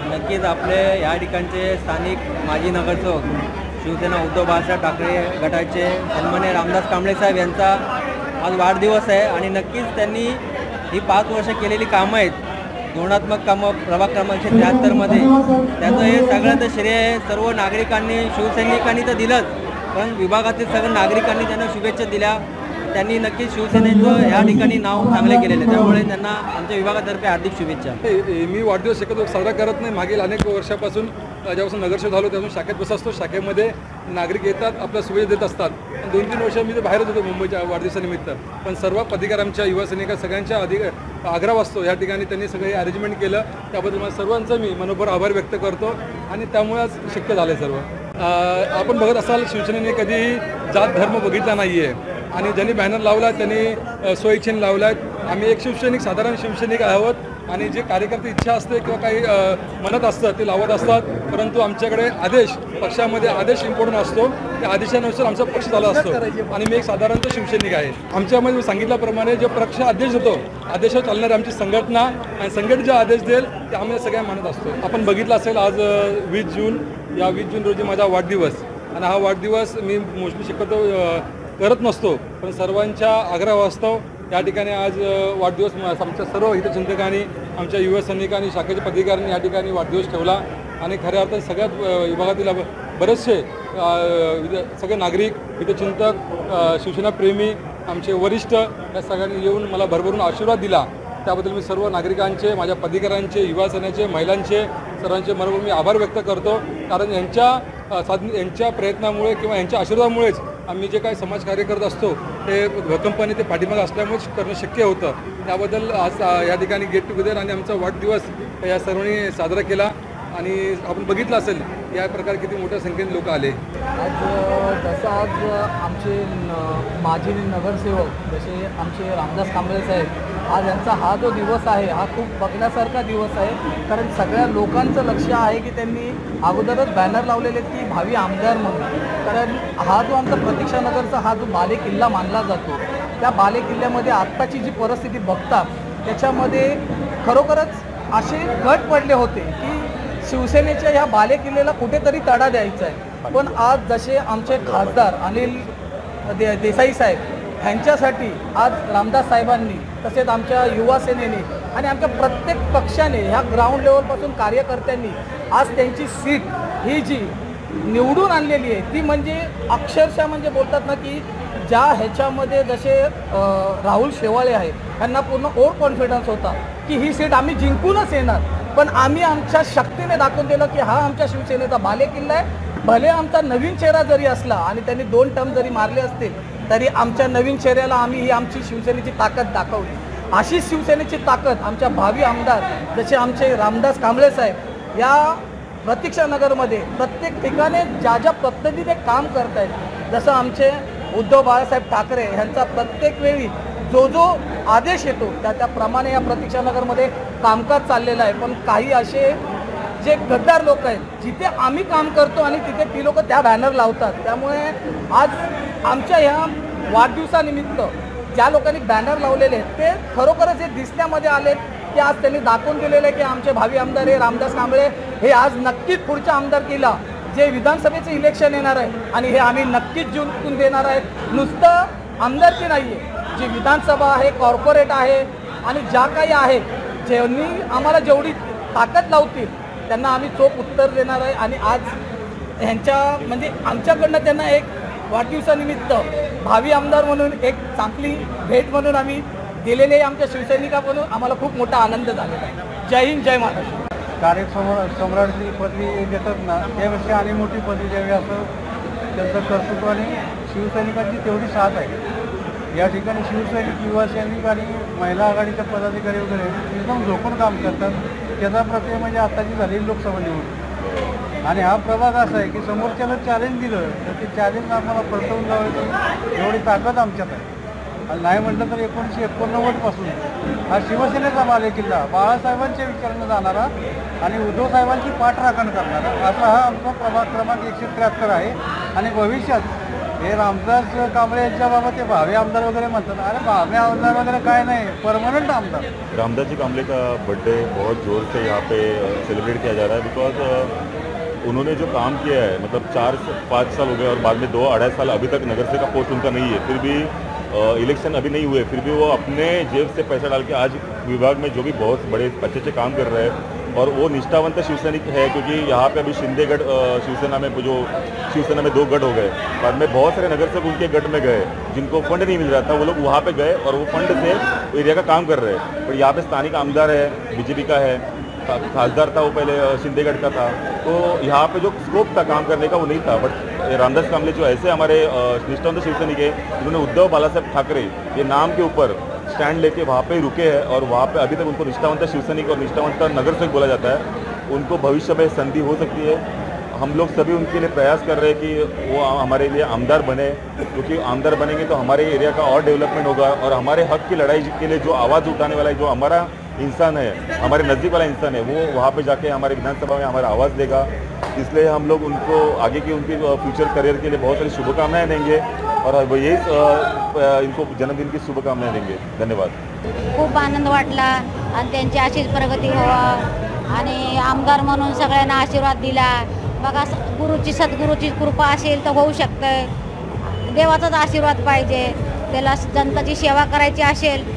नक्कीच आपले या ठिकाणचे स्थानिक माजी नगरसेवक शिवसेना उद्धव बाळासाहेब ठाकरे गटाचे सन्माननीय रामदास कांबळे साहेब यांचा आज वाढदिवस आहे आणि नक्कीच त्यांनी ही 5 वर्ष केलेली कामं आहेत, धोरणात्मक कामं प्रभाग क्रमांक 73मध्ये, त्याचं हे सगळं श्रेय सर्व नागरिकांनी शिवसैनिकांनी तर दिलंच, पण विभागातील सगळ्या नागरिकांनी त्यांना शुभेच्छा दिल्या. त्यांनी नक्कीच शिवसेनेचं या ठिकाणी नाव चांगले केलेले, त्यामुळे त्यांना आमच्या विभागातर्फे हार्दिक शुभेच्छा. मी वाढदिवस शक्यतो साजरा करत नाही. मागील अनेक वर्षापासून जेव्हापासून नगरसेवक झालो त्यापासून शाखेत बसत असतो. शाखेमध्ये नागरिक येतात, आपल्या शुभेच्छा देत असतात. 2-3 वर्ष मी तर बाहेरच होतो मुंबईच्या वाढदिवसानिमित्त, पण सर्व पदाधिकारी आमच्या युवा सैनिक सगळ्यांच्या आग्रह असतो. या ठिकाणी त्यांनी सगळे अरेंजमेंट केलं, त्याबद्दल मला सर्वांचं मी मनोभर आभार व्यक्त करतो आणि त्यामुळेच शक्य झालं सर्व. आपण बघत असाल शिवसेनेने कधीही जात धर्म बघितला नाही आहे आणि ज्यांनी बॅनर लावला त्यांनी स्वइच्छेने लावला आहेत. आम्ही एक शिवसैनिक, साधारण शिवसैनिक आहोत आणि जे कार्यकर्ते इच्छा असते किंवा काही म्हणत असतात ते लावत असतात, परंतु आमच्याकडे आदेश, पक्षामध्ये आदेश इम्पॉर्टंट असतो. त्या आदेशानुसार आमचा पक्ष झाला असतो आणि मी एक साधारणतः शिवसैनिक आहे. आमच्यामध्ये मी सांगितल्याप्रमाणे जो पक्ष आदेश देतो, आदेशावर चालणारी आमची संघटना आणि संघटना जे आदेश देईल ते आम्ही सगळ्या मानत असतो. आपण बघितलं असेल आज 20 जून, या 20 जून रोजी माझा वाढदिवस आणि हा वाढदिवस मी मोस्टली शक्यतो करत नसतो, पण सर्वांच्या आग्रहास्तव या ठिकाणी आज वाढदिवस आमच्या सर्व हितचिंतकांनी, आमच्या युवा सैनिकांनी, शाखेच्या पदाधिकाऱ्यांनी या ठिकाणी वाढदिवस ठेवला आणि खऱ्या अर्थाने सगळ्यात विभागातील बरेचसे सगळे नागरिक, हितचिंतक, शिवसेनाप्रेमी, आमचे वरिष्ठ या सगळ्यांनी येऊन मला भरभरून आशीर्वाद दिला. त्याबद्दल मी सर्व नागरिकांचे, माझ्या पदाधिकाऱ्यांचे, युवा सेनेचे, महिलांचे, सर्वांचे मनोभावे मी आभार व्यक्त करतो. कारण यांच्या प्रयत्नामुळे किंवा यांच्या आशीर्वादामुळेच आम्ही जे काही समाजकार्य करत असतो ते भक्कमपणे ते पाठीमागे असल्यामुळेच करणं शक्य होतं. त्याबद्दल आज या ठिकाणी गेट टुगेदर आणि आमचा वाढदिवस या सर्वांनी साजरा केला आणि आपण बघितलं असेल या प्रकारे किती मोठ्या संख्येने लोक आले. आज जसं आज आमचे माजी नगरसेवक जसे आमचे रामदास कांबळे साहेब, आज यांचा हा जो दिवस आहे हा खूप बघण्यासारखा दिवस आहे. कारण सगळ्या लोकांचं लक्ष आहे की त्यांनी अगोदरच बॅनर लावलेले की भावी आमदार म्हणून. कारण हा जो आमचा प्रतीक्षानगरचा हा जो बालेकिल्ला मानला जातो, त्या बालेकिल्ल्यामध्ये आत्ताची जी परिस्थिती बघता त्याच्यामध्ये खरोखरच असे गट पडले होते की शिवसेनेच्या ह्या बालेकिल्ल्याला कुठेतरी तडा द्यायचा आहे. पण आज जसे आमचे खासदार अनिल देसाई साहेब ह्यांच्यासाठी आज रामदास साहेबांनी, तसेच आमच्या युवा सेनेने आणि आमच्या प्रत्येक पक्षाने ह्या ग्राउंड लेवलपासून कार्यकर्त्यांनी आज त्यांची सीट ही जी निवडून आणलेली आहे ती म्हणजे अक्षरशः म्हणजे बोलतात ना की ज्या ह्याच्यामध्ये जसे राहुल शेवाळे आहेत त्यांना पूर्ण ओव्हर कॉन्फिडन्स होता की ही सीट आम्ही जिंकूनच येणार, पण आम्ही आमच्या शक्तीने दाखवून दिलं की हा आमच्या शिवसेनेचा बालेकिल्ला आहे. भले आमचा नवीन चेहरा जरी असला आणि त्यांनी 2 टर्म जरी मारले असतील तरी आमच्या नवीन चेहऱ्याला आम्ही ही आमची शिवसेनेची ताकद दाखवली. अशी शिवसेनेची ताकद आमच्या भावी आमदार जसे आमचे रामदास कांबळे साहेब या प्रतीक्षानगरमध्ये प्रत्येक ठिकाणी ज्या ज्या पद्धतीने काम करत आहेत, जसं आमचे उद्धव बाळासाहेब ठाकरे यांचा प्रत्येक वेळी जो आदेश येतो त्याप्रमाणे या प्रतीक्षानगरमध्ये कामकाज चाललेलं आहे. पण काही असे जे गद्दार लोक आहेत, जिथे आम्ही काम करतो आणि तिथे ती लोक त्या बॅनर लावतात. त्यामुळे आज आमच्या ह्या वाढदिवसानिमित्त ज्या लोकांनी बॅनर लावलेले आहेत ते खरोखरच हे दिसण्यामध्ये आले की आज त्यांनी दाखवून दिलेलं आहे की आमचे भावी आमदार हे रामदास कांबळे हे आज नक्कीच पुढच्या आमदारकीला जे विधानसभेचं इलेक्शन येणार आहे आणि हे आम्ही नक्कीच जिंकून देणार आहेत. नुसतं आमदारकी नाही आहे, जी विधानसभा आहे, कॉर्पोरेट आहे आणि ज्या काही आहे, ज्यांनी आम्हाला जेवढी ताकद लावतील त्यांना आम्ही चोख उत्तर देणार आहे. आणि आज ह्यांच्या म्हणजे आमच्याकडनं त्यांना एक वाढदिवसानिमित्त भावी आमदार म्हणून एक चांगली भेट म्हणून आम्ही दिलेले आहे. आमच्या शिवसैनिकांकडून आम्हाला खूप मोठा आनंद झालेला आहे. जय हिंद, जय महाराष्ट्र. सम्राटची पदवी देतात ना त्यापेक्षा आणि मोठी पदवी द्यावी असं त्यांचं कर्तृत्व आणि शिवसैनिकांची तेवढी साथ आहे. या ठिकाणी शिवसैनिक, युवा सैनिक आणि महिला आघाडीचे पदाधिकारी वगैरे एकदम झोपून काम करतात. त्याचा प्रत्यय म्हणजे आत्ताची झालेली लोकसभा निवडणूक. आणि हा प्रभाग असा आहे की समोरच्याला चॅलेंज दिलं तर ते चॅलेंज आम्हाला परतवून लावायची एवढी ताकद आमच्यात आहे. आणि नाही म्हटलं तर 1989 हा शिवसेनेचा बालेकिल्ला, बाळासाहेबांच्या विचारानं जाणारा आणि उद्धव साहेबांची पाठराखण करणारा असा हा आमचा प्रभाग क्रमांक 173 आहे. आणि भविष्यात हे रामदास कांबळे यांच्या बाबा ते भावी आमदार वगैरे म्हणतात. अरे भावी आमदार वगैरे काय नाही, परमनंट आमदार. रामदास जी कांबले का बर्थडे बहुत ज़ोर से यहाँ पे सेलिब्रेट किया जा रहा है बिकॉज उन्होंने जो काम किया है, मतलब 4-5 साल हो गए और बाद में 2-2.5 साल अभी तक नगर सेवक का पोस्ट उनका नहीं है, फिर भी इलेक्शन अभी नहीं हुए, फिर भी वो अपने जेब से पैसा डाल के आज विभाग में जो भी बहुत बड़े अच्छे काम कर रहे हैं और वो निष्ठावंत शिवसैनिक है. क्योंकि यहाँ पे अभी शिंदेगढ़ शिवसेना में जो शिवसेना में 2 गढ़ हो गए, बाद में बहुत सारे नगर सेवक उनके गढ़ में गए जिनको फंड नहीं मिल रहा था, वो लोग वहाँ पे गए और वो फंड से एरिया का काम कर रहे हैं. पर यहाँ पे स्थानिक आमदार है, बीजेपी का है, खासदार था वो पहले शिंदेगढ़ का था, तो यहाँ पे जो स्कोप था काम करने का वो नहीं था. बट रामदास कांबले जो ऐसे हमारे निष्ठावंत शिवसैनिक है, जिन्होंने उद्धव बालासाहेब ठाकरे ये नाम के ऊपर स्टैंड लेके वहाँ पे रुके हैं और वहाँ पे अभी तक उनको निष्ठावंत शिवसैनिक और निष्ठावंत नगर सेवक बोला जाता है. उनको भविष्य में संधि हो सकती है. हम लोग सभी उनके लिए प्रयास कर रहे हैं कि वो हमारे लिए आमदार बने, क्योंकि आमदार बनेंगे तो हमारे एरिया का और डेवलपमेंट होगा और हमारे हक की लड़ाई के लिए जो आवाज़ उठाने वाला है, जो हमारा इंसान है, हमारे नज़दीक वाला इंसान है, वो वहाँ पे जाके हमारे विधानसभा में हमारा आवाज़ देगा. इसलिए हम लोग उनको आगे की उनकी फ्यूचर करियर के लिए बहुत सारी शुभकामनाएं देंगे और यही इनको जन्मदिन की शुभकामनाएं देंगे. धन्यवाद. खूप आनंद वाटला आणि त्यांची अशीच प्रगती व्हावा आणि आमदार म्हणून सगळ्यांना आशीर्वाद दिला. बघा गुरुची सद्गुरूची कृपा असेल तर होऊ शकतं. देवाचाच आशीर्वाद पाहिजे. त्याला जनताची सेवा करायची असेल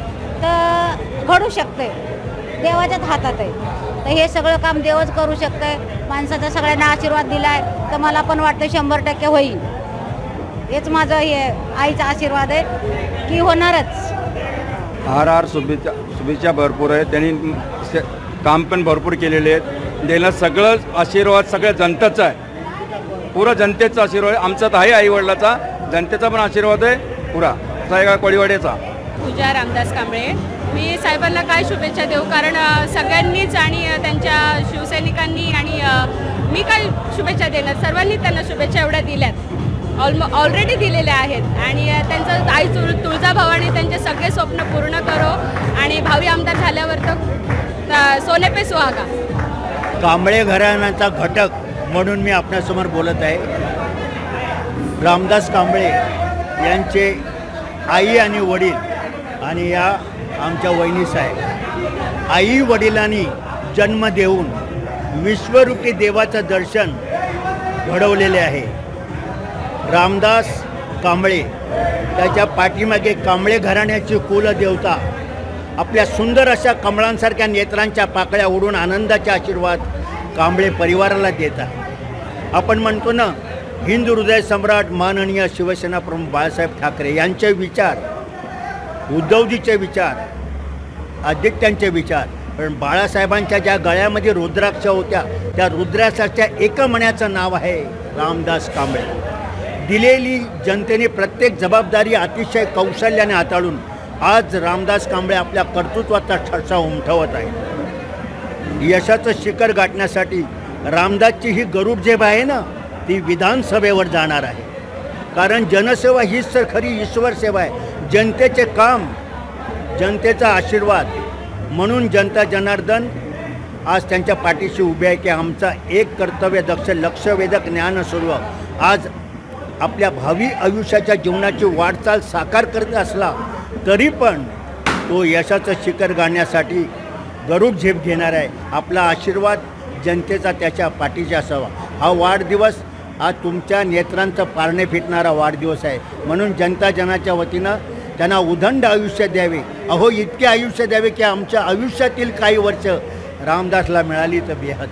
तर घडू शकते. देवाच्याच हातात आहे. तर हे सगळं काम देवच करू शकतंय. माणसाचा सगळ्यांना आशीर्वाद दिलाय तर मला पण वाटतं 100% होईल. हेच माझं हे आईचा आशीर्वाद आहे की होणारच. हार शुभेच्छा भरपूर आहे. त्यांनी काम पण भरपूर केलेले आहेत. त्याला सगळं आशीर्वाद सगळ्या जनतेचा आहे. पुरा जनतेचा आशीर्वाद आमचा तर आहे, आईवडिलाचा, जनतेचा पण आशीर्वाद आहे पुरा सायगा कोळीवाड्याचा. पूजा रामदास कांबळे. मी साहेबांना काय शुभेच्छा देऊ, कारण सगळ्यांनीच आणि त्यांच्या शिवसैनिकांनी आणि मी काय शुभेच्छा देणार, सर्वांनी त्यांना शुभेच्छा एवढ्या दिल्यात, ऑलरेडी दिलेल्या आहेत. आणि त्यांचं आई तुळजाभवानी त्यांचे सगळे स्वप्न पूर्ण करो आणि भावी आमदार झाल्यावर तर सोने पे सुहागा. कांबळे घराण्याचा घटक म्हणून मी आपल्यासमोर बोलत आहे. रामदास कांबळे यांचे आई आणि वडील आणि या आमच्या वहिनीस आहे. आई वडिलांनी जन्म देऊन विश्वरूपी देवाचं दर्शन घडवलेले आहे. रामदास कांबळे त्याच्या पाठीमागे कांबळे घराण्याची कुलदेवता आपल्या सुंदर अशा कमळांसारख्या नेत्रांच्या पाकळ्या उडून आनंदाचे आशीर्वाद कांबळे परिवाराला देतात. आपण म्हणतो ना, हिंदू हृदय सम्राट माननीय शिवसेना प्रमुख बाळासाहेब ठाकरे यांचे विचार, उद्धवजीचे विचार, आदित्यांचे विचार, पण बाळासाहेबांच्या ज्या गळ्यामध्ये रुद्राक्ष होत्या त्या रुद्राक्षाच्या एका मण्याचं नाव आहे रामदास कांबळे. दिलेली जनतेने प्रत्येक जबाबदारी अतिशय कौशल्याने हाताळून आज रामदास कांबळे आपल्या कर्तृत्वाचा ठसा उमटवत आहे. यशाचं शिखर गाठण्यासाठी रामदासची ही गरुड झेप आहे ना, ती विधानसभेवर जाणार आहे. कारण जनसेवा हीच तर खरी ईश्वर सेवा आहे. जनतेचे काम, जनतेचा आशीर्वाद म्हणून जनता जनार्दन आज त्यांच्या पाठीशी उभे आहे की आमचा एक कर्तव्यदक्ष लक्षवेधक ज्ञानस्वरूप आज आपल्या भावी आयुष्याच्या जीवनाची वाटचाल साकार करत असला तरी पण तो यशाचं शिखर गाठण्यासाठी गरुड झेप घेणार आहे. आपला आशीर्वाद जनतेचा त्याच्या पाठीशी असावा. हा वाढदिवस हा तुमच्या नेत्रांचं पारणे फिटणारा वाढदिवस आहे. म्हणून जनता जनाच्या वतीनं त्यांना उदंड आयुष्य द्यावे. अहो, इतके आयुष्य द्यावे की आमच्या आयुष्यातील काही वर्ष रामदासला मिळाली तर बेहद.